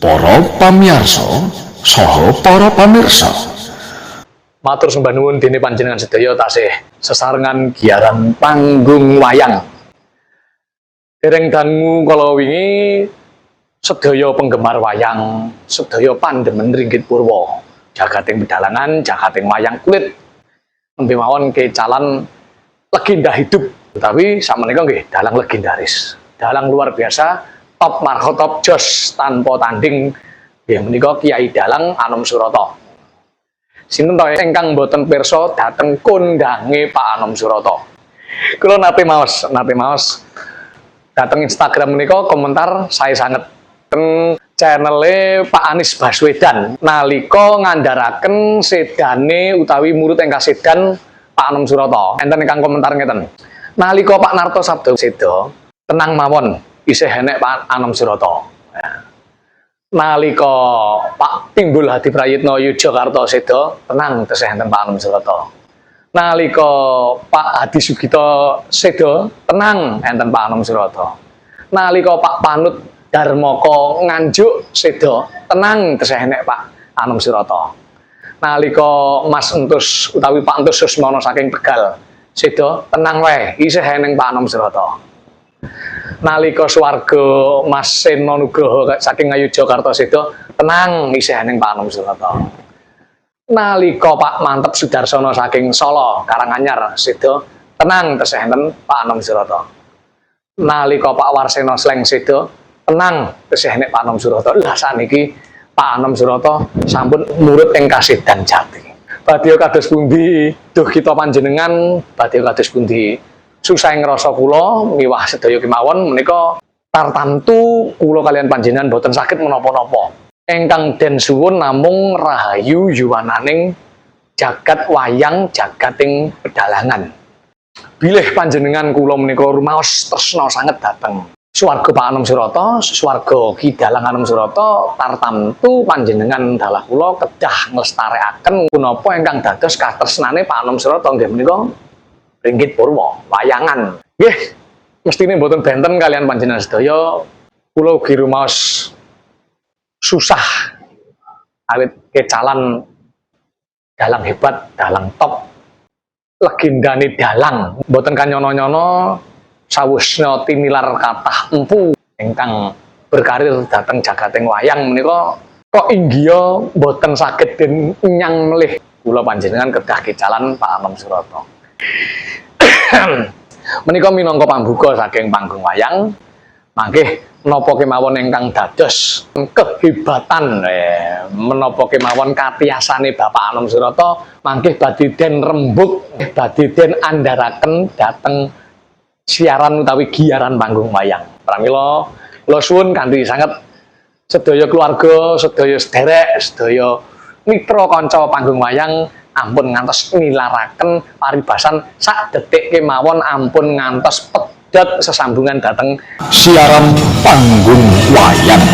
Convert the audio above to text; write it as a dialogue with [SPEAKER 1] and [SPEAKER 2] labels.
[SPEAKER 1] para pamirsa saha para pamirsa.
[SPEAKER 2] Matur sembah nuwun dene panjenengan sedaya tasih sesarengan giaran panggung wayang. Dereng dangu kala wingi sedaya penggemar wayang, sedaya pandemen ringgit purwa, jagating pedalangan, jagating wayang kulit nembe mawon kecalan legenda hidup, tapi sakmenika nggih dalang legendaris. Dalang luar biasa, top marko top jos tanpa tanding. Nggih menika Kiai Dalang Anom Surata. Sinten to ingkang boten pirsa dhateng kondange Pak Anom Surata. Kula nate maos dhateng Instagram menika komentar saya sanget ten channele Pak Anies Baswedan nalika ngandharaken sedane utawi murid ingkang sedan Pak Anom Surata. Enten ingkang komentar ngeten. Nalika Pak Narto sabda seda, tenang mawon isih enek Pak Anom Surata. Nalika Pak Timbul Hadi Prayitno Yogyakarta seda, tenang tesih enten Pak Anom Surata. Nalika Pak Hadi Sugito seda, tenang enten Pak Anom Surata. Nalika Pak Panut Darmoko Nganjuk seda, tenang tesih enek Pak Anom Surata. Nalika Mas Entus utawi Pak Entus Susmono saking Tegal seda, tenang wae isih eneng Pak Anom Surata. Nalika swarga Mas Seno Nugroho saking Ngayogyakarta seda, tenang isih eneng Pak Anom Surata. Nalika Pak Mantep Sudarsono saking Solo Karanganyar seda, tenang tesih enten Pak Anom Surata. Nalika Pak Warseno Sleng seda, tenang tesih enek Pak Anom Surata. Lah saniki Pak Anom Surata sampun murid ing kasedan jati. Badhe kados pundi duh kita panjenengan, badhe kados pundi susah ngrasa kula miwah sedaya kemawon menika tartamtu kula kalian panjenengan boten saged menapa-napa. Ingkang den suwun namung rahayu yuwananing jagat wayang, jagating pedalangan. Bilih panjenengan kula menika rumaos tresna sanget dhateng swarga Pak Anom Surata, swarga Ki Dalang Anom Surata, tartamtu panjenengan dalah kula kedah nglestarekaken punapa ingkang dados katresnane Pak Anom Surata nggih menika ringgit purwa, wayangan. Nggih, mestine mboten benten kalian panjenengan sedaya. Kula ugi rumaos susah awit kecalan dalang hebat, dalang top, legendane dalang. Mboten kanyono-nyono sawusna tinilar kathah empu ingkang berkarir dhateng jagating wayang menika kok inggih mboten saged den nyang melih kula panjenengan kedah kecalan Pak Anom Surata. Menika minangka pambuka saking panggung wayang, mangke menapa kemawon ingkang dados kehebatan menapa kemawon katiyasane Bapak Anom Surata mangke badhe den rembug, badhe den andharaken dhateng siaran utawi giaran panggung wayang. Pramila kula suwun kanthi sanget sedaya keluarga, sedaya sederek, sedaya mitra kanca panggung wayang ampun ngantos nilaraken paribasan sak detik kemawon, ampun ngantos pedhot sesambungan dhateng
[SPEAKER 1] Siaran panggung wayang.